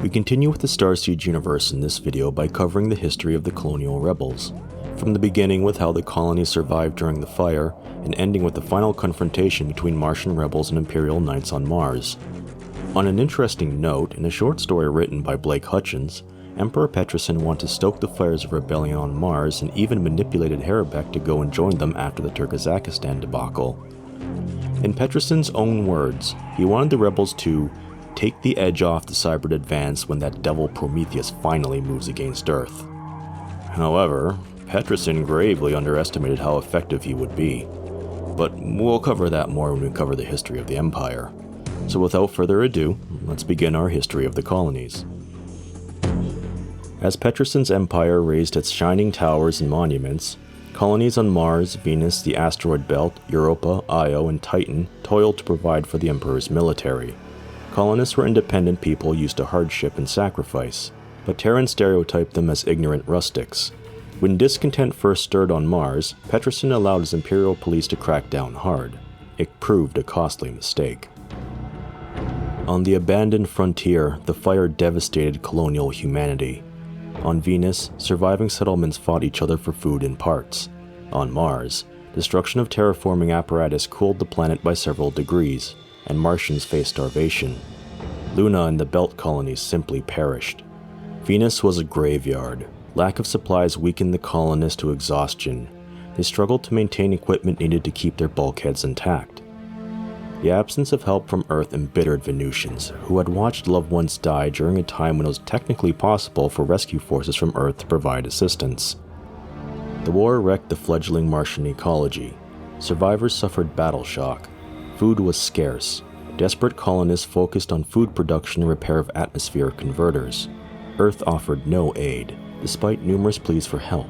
We continue with the Starsiege universe in this video by covering the history of the colonial rebels, from the beginning with how the colonies survived during the fire, and ending with the final confrontation between Martian rebels and Imperial knights on Mars. On an interesting note, in a short story written by Blake Hutchins, Emperor Petrison wanted to stoke the fires of rebellion on Mars and even manipulated Harabek to go and join them after the Turkazakistan debacle. In Petrison's own words, he wanted the rebels to take the edge off the cyber advance when that devil Prometheus finally moves against Earth. However, Petrison gravely underestimated how effective he would be. But we'll cover that more when we cover the history of the Empire. So without further ado, let's begin our history of the colonies. As Petrison's empire raised its shining towers and monuments, colonies on Mars, Venus, the asteroid belt, Europa, Io, and Titan toiled to provide for the Emperor's military. Colonists were independent people used to hardship and sacrifice, but Terran stereotyped them as ignorant rustics. When discontent first stirred on Mars, Petrison allowed his Imperial police to crack down hard. It proved a costly mistake. On the abandoned frontier, the fire devastated colonial humanity. On Venus, surviving settlements fought each other for food and parts. On Mars, destruction of terraforming apparatus cooled the planet by several degrees, and Martians faced starvation. Luna and the Belt colonies simply perished. Venus was a graveyard. Lack of supplies weakened the colonists to exhaustion. They struggled to maintain equipment needed to keep their bulkheads intact. The absence of help from Earth embittered Venusians, who had watched loved ones die during a time when it was technically possible for rescue forces from Earth to provide assistance. The war wrecked the fledgling Martian ecology. Survivors suffered battle shock. Food was scarce. Desperate colonists focused on food production and repair of atmospheric converters. Earth offered no aid, despite numerous pleas for help.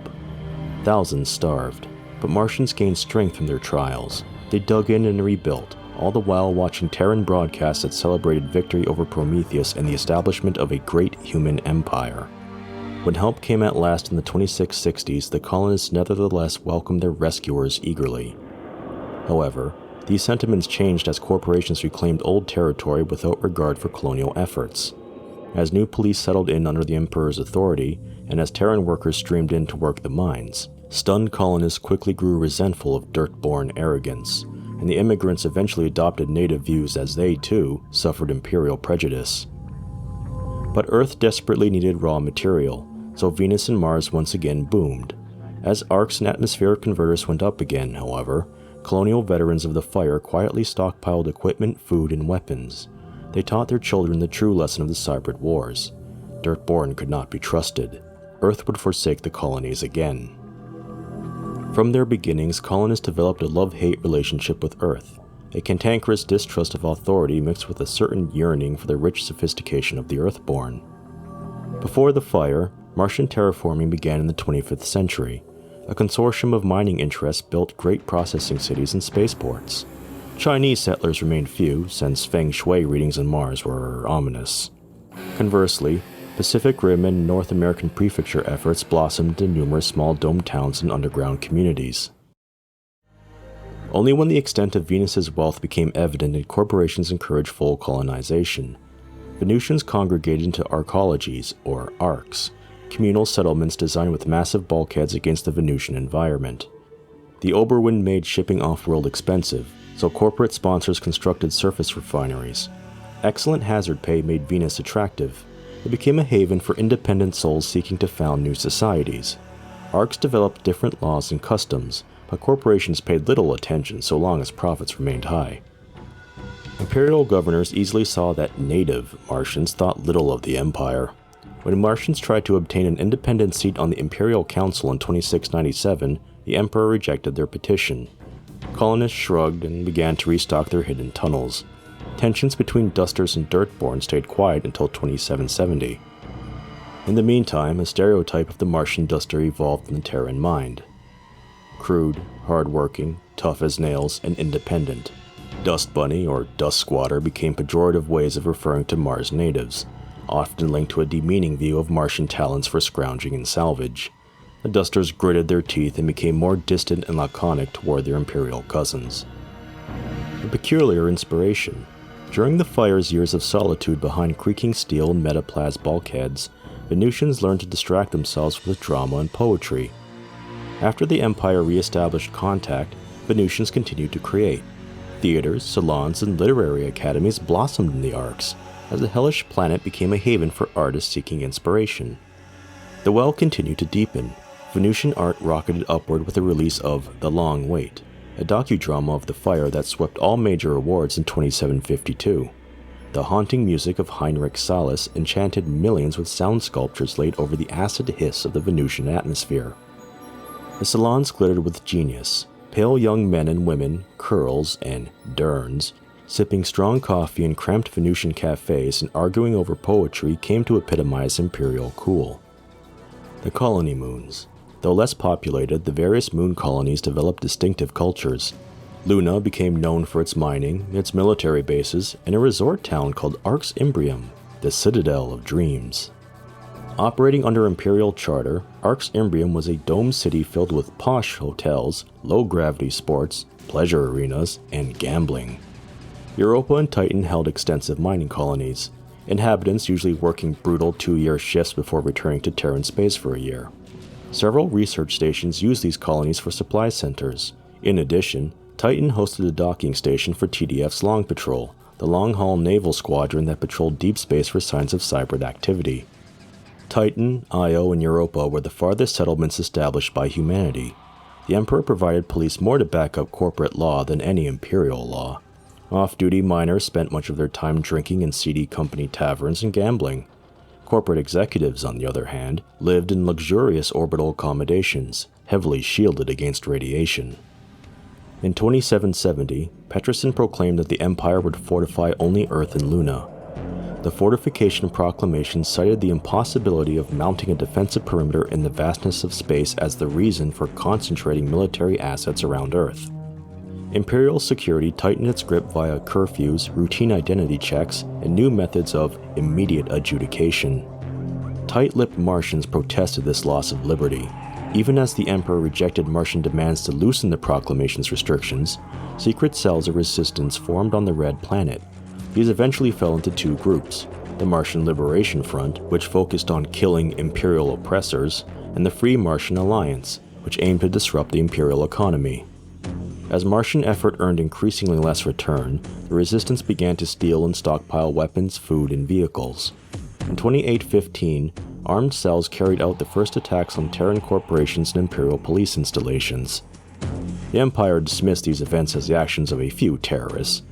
Thousands starved, but Martians gained strength from their trials. They dug in and rebuilt, all the while watching Terran broadcasts that celebrated victory over Prometheus and the establishment of a great human empire. When help came at last in the 2660s, the colonists nevertheless welcomed their rescuers eagerly. However, these sentiments changed as corporations reclaimed old territory without regard for colonial efforts. As new police settled in under the Emperor's authority, and as Terran workers streamed in to work the mines, stunned colonists quickly grew resentful of Dirtborn arrogance, and the immigrants eventually adopted native views as they, too, suffered imperial prejudice. But Earth desperately needed raw material, so Venus and Mars once again boomed. As arcs and atmospheric converters went up again, however, colonial veterans of the fire quietly stockpiled equipment, food, and weapons. They taught their children the true lesson of the Cybrid Wars. Dirtborn could not be trusted. Earth would forsake the colonies again. From their beginnings, colonists developed a love-hate relationship with Earth, a cantankerous distrust of authority mixed with a certain yearning for the rich sophistication of the Earthborn. Before the fire, Martian terraforming began in the 25th century. A consortium of mining interests built great processing cities and spaceports. Chinese settlers remained few, since feng shui readings on Mars were ominous. Conversely, Pacific Rim and North American prefecture efforts blossomed into numerous small domed towns and underground communities. Only when the extent of Venus's wealth became evident did corporations encourage full colonization. Venusians congregated into arcologies, or arcs, communal settlements designed with massive bulkheads against the Venusian environment. The Oberwind made shipping off-world expensive, so corporate sponsors constructed surface refineries. Excellent hazard pay made Venus attractive. It became a haven for independent souls seeking to found new societies. Arcs developed different laws and customs, but corporations paid little attention so long as profits remained high. Imperial governors easily saw that native Martians thought little of the Empire. When Martians tried to obtain an independent seat on the Imperial Council in 2697, the Emperor rejected their petition. Colonists shrugged and began to restock their hidden tunnels. Tensions between Dusters and Dirtborn stayed quiet until 2770. In the meantime, a stereotype of the Martian Duster evolved in the Terran mind. Crude, hard-working, tough as nails, and independent. Dust Bunny, or Dust Squatter, became pejorative ways of referring to Mars natives, often linked to a demeaning view of Martian talents for scrounging and salvage. The Dusters gritted their teeth and became more distant and laconic toward their Imperial cousins. A peculiar inspiration. During the Fire's years of solitude behind creaking steel and metaplast bulkheads, Venusians learned to distract themselves with drama and poetry. After the Empire re-established contact, Venusians continued to create. Theaters, salons, and literary academies blossomed in the Arcs, as the hellish planet became a haven for artists seeking inspiration. The well continued to deepen. Venusian art rocketed upward with the release of The Long Wait, a docudrama of the Fire that swept all major awards in 2752. The haunting music of Heinrich Salis enchanted millions with sound sculptures laid over the acid hiss of the Venusian atmosphere. The salons glittered with genius. Pale young men and women, curls and derns, sipping strong coffee in cramped Venusian cafes and arguing over poetry came to epitomize imperial cool. The colony moons. Though less populated, the various moon colonies developed distinctive cultures. Luna became known for its mining, its military bases, and a resort town called Arx Imbrium, the Citadel of Dreams. Operating under imperial charter, Arx Imbrium was a domed city filled with posh hotels, low-gravity sports, pleasure arenas, and gambling. Europa and Titan held extensive mining colonies, inhabitants usually working brutal 2-year shifts before returning to Terran space for a year. Several research stations used these colonies for supply centers. In addition, Titan hosted a docking station for TDF's Long Patrol, the long-haul naval squadron that patrolled deep space for signs of cyber activity. Titan, Io, and Europa were the farthest settlements established by humanity. The Emperor provided police more to back up corporate law than any imperial law. Off-duty miners spent much of their time drinking in seedy company taverns and gambling. Corporate executives, on the other hand, lived in luxurious orbital accommodations, heavily shielded against radiation. In 2770, Peterson proclaimed that the Empire would fortify only Earth and Luna. The fortification proclamation cited the impossibility of mounting a defensive perimeter in the vastness of space as the reason for concentrating military assets around Earth. Imperial security tightened its grip via curfews, routine identity checks, and new methods of immediate adjudication. Tight-lipped Martians protested this loss of liberty. Even as the Emperor rejected Martian demands to loosen the proclamation's restrictions, secret cells of resistance formed on the Red Planet. These eventually fell into two groups: the Martian Liberation Front, which focused on killing imperial oppressors, and the Free Martian Alliance, which aimed to disrupt the imperial economy. As Martian effort earned increasingly less return, the resistance began to steal and stockpile weapons, food, and vehicles. In 2815, armed cells carried out the first attacks on Terran corporations and imperial police installations. The Empire dismissed these events as the actions of a few terrorists.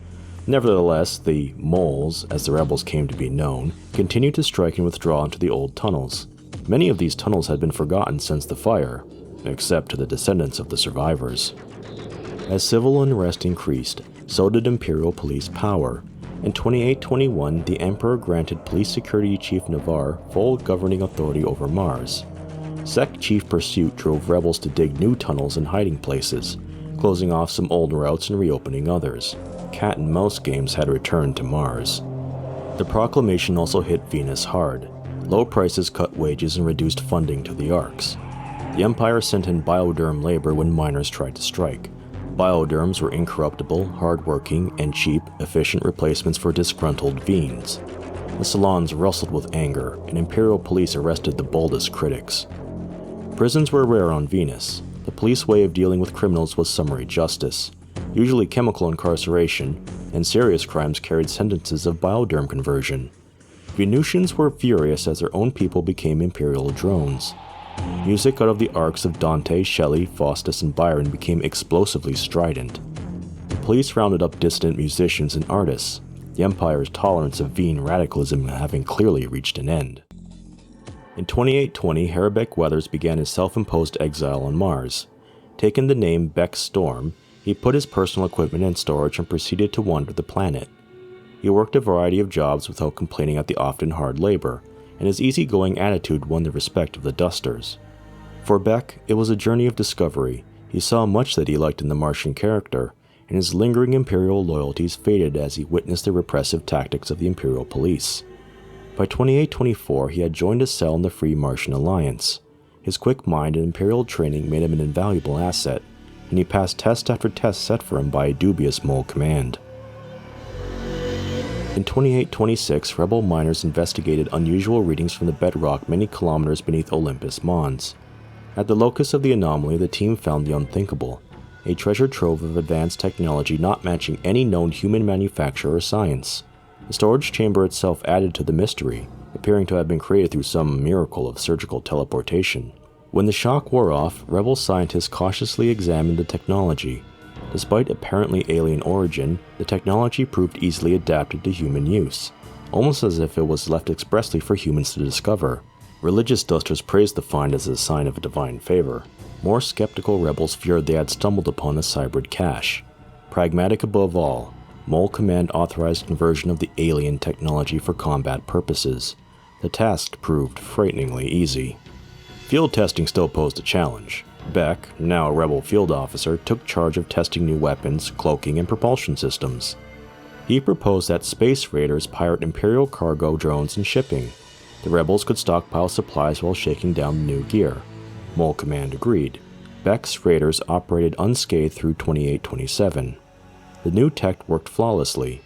Nevertheless, the moles, as the rebels came to be known, continued to strike and withdraw into the old tunnels. Many of these tunnels had been forgotten since the fire, except to the descendants of the survivors. As civil unrest increased, so did imperial police power. In 2821, the Emperor granted Police Security Chief Navarre full governing authority over Mars. Sec Chief Pursuit drove rebels to dig new tunnels and hiding places, closing off some old routes and reopening others. Cat and mouse games had returned to Mars. The proclamation also hit Venus hard. Low prices cut wages and reduced funding to the Arcs. The Empire sent in bioderm labor when miners tried to strike. Bioderms were incorruptible, hard-working, and cheap, efficient replacements for disgruntled Veens. The salons wrestled with anger, and Imperial police arrested the boldest critics. Prisons were rare on Venus. The police way of dealing with criminals was summary justice, usually chemical incarceration, and serious crimes carried sentences of bioderm conversion. Venusians were furious as their own people became Imperial drones. Music out of the arcs of Dante, Shelley, Faustus, and Byron became explosively strident. The police rounded up dissident musicians and artists, the Empire's tolerance of Veen radicalism having clearly reached an end. In 2820, Herebeck Weathers began his self-imposed exile on Mars. Taking the name Beck Storm, he put his personal equipment in storage and proceeded to wander the planet. He worked a variety of jobs without complaining at the often hard labor, and his easygoing attitude won the respect of the dusters. For Beck, it was a journey of discovery. He saw much that he liked in the Martian character, and his lingering Imperial loyalties faded as he witnessed the repressive tactics of the Imperial police. By 2824, he had joined a cell in the Free Martian Alliance. His quick mind and Imperial training made him an invaluable asset, and he passed test after test set for him by a dubious mole command. In 2826, rebel miners investigated unusual readings from the bedrock many kilometers beneath Olympus Mons. At the locus of the anomaly, the team found the unthinkable, a treasure trove of advanced technology not matching any known human manufacture or science. The storage chamber itself added to the mystery, appearing to have been created through some miracle of surgical teleportation. When the shock wore off, rebel scientists cautiously examined the technology. Despite apparently alien origin, the technology proved easily adapted to human use, almost as if it was left expressly for humans to discover. Religious dusters praised the find as a sign of a divine favor. More skeptical rebels feared they had stumbled upon a cybrid cache. Pragmatic above all, Mole Command authorized conversion of the alien technology for combat purposes. The task proved frighteningly easy. Field testing still posed a challenge. Beck, now a rebel field officer, took charge of testing new weapons, cloaking, and propulsion systems. He proposed that space raiders pirate Imperial cargo drones and shipping. The rebels could stockpile supplies while shaking down the new gear. Mole Command agreed. Beck's raiders operated unscathed through 2827. The new tech worked flawlessly.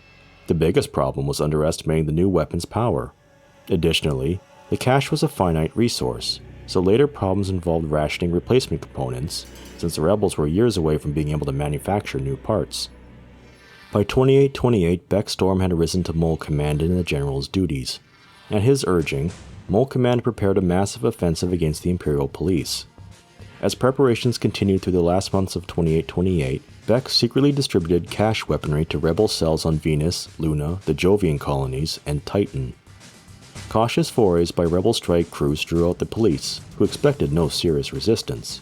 The biggest problem was underestimating the new weapon's power. Additionally, the cache was a finite resource, so later problems involved rationing replacement components, since the rebels were years away from being able to manufacture new parts. By 2828, Beck's storm had arisen to Mole Command in the general's duties. At his urging, Mole Command prepared a massive offensive against the Imperial Police. As preparations continued through the last months of 2828, Beck secretly distributed cache weaponry to rebel cells on Venus, Luna, the Jovian colonies, and Titan. Cautious forays by rebel strike crews drew out the police, who expected no serious resistance.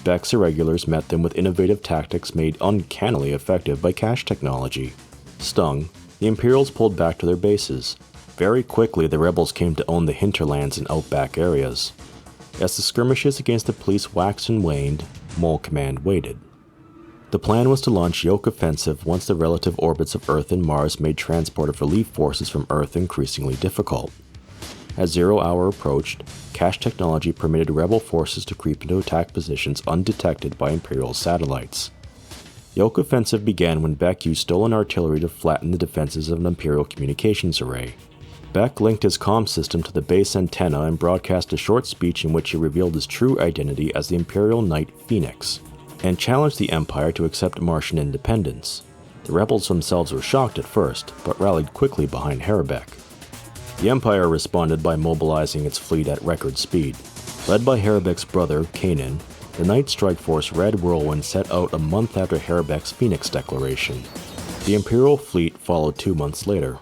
Beck's irregulars met them with innovative tactics made uncannily effective by cache technology. Stung, the Imperials pulled back to their bases. Very quickly, the rebels came to own the hinterlands and outback areas. As the skirmishes against the police waxed and waned, Mole Command waited. The plan was to launch Yoke Offensive once the relative orbits of Earth and Mars made transport of relief forces from Earth increasingly difficult. As 0 hour approached, cache technology permitted rebel forces to creep into attack positions undetected by Imperial satellites. Yoke Offensive began when Beck used stolen artillery to flatten the defenses of an Imperial communications array. Beck linked his comm system to the base antenna and broadcast a short speech in which he revealed his true identity as the Imperial Knight Phoenix, and challenged the Empire to accept Martian independence. The rebels themselves were shocked at first, but rallied quickly behind Harabek. The Empire responded by mobilizing its fleet at record speed. Led by Harabek's brother, Kanan, the Night Strike Force Red Whirlwind set out a month after Harabek's Phoenix Declaration. The Imperial fleet followed 2 months later.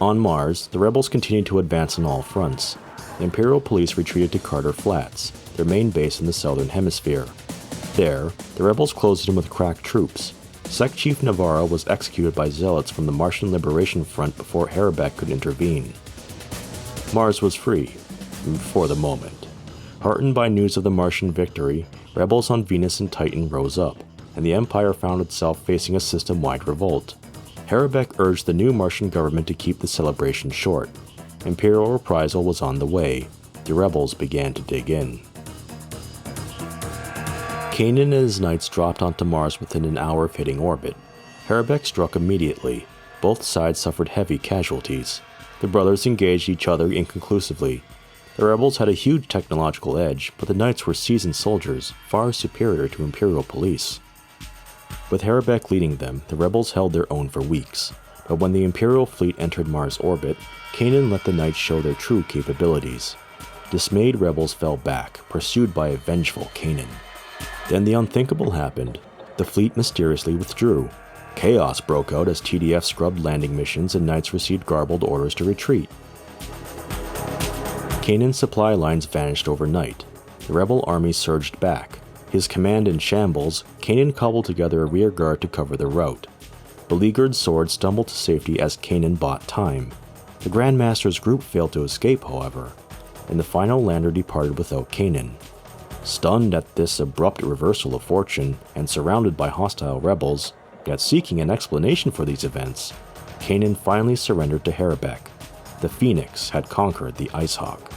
On Mars, the rebels continued to advance on all fronts. The Imperial police retreated to Carter Flats, their main base in the southern hemisphere. There, the rebels closed in with crack troops. Sec Chief Navarro was executed by zealots from the Martian Liberation Front before Harabek could intervene. Mars was free, for the moment. Heartened by news of the Martian victory, rebels on Venus and Titan rose up, and the Empire found itself facing a system-wide revolt. Harabek urged the new Martian government to keep the celebration short. Imperial reprisal was on the way. The rebels began to dig in. Kanan and his knights dropped onto Mars within an hour of hitting orbit. Harabek struck immediately. Both sides suffered heavy casualties. The brothers engaged each other inconclusively. The rebels had a huge technological edge, but the knights were seasoned soldiers, far superior to Imperial police. With Harabek leading them, the rebels held their own for weeks, but when the Imperial fleet entered Mars orbit, Kanan let the knights show their true capabilities. Dismayed rebels fell back, pursued by a vengeful Kanan. Then the unthinkable happened. The fleet mysteriously withdrew. Chaos broke out as TDF scrubbed landing missions and knights received garbled orders to retreat. Kanan's supply lines vanished overnight. The rebel army surged back. His command in shambles, Kanan cobbled together a rear guard to cover the route. Beleaguered swords stumbled to safety as Kanan bought time. The Grandmaster's group failed to escape, however, and the final lander departed without Kanan. Stunned at this abrupt reversal of fortune and surrounded by hostile rebels, yet seeking an explanation for these events, Kanan finally surrendered to Harabek. The Phoenix had conquered the Icehawk.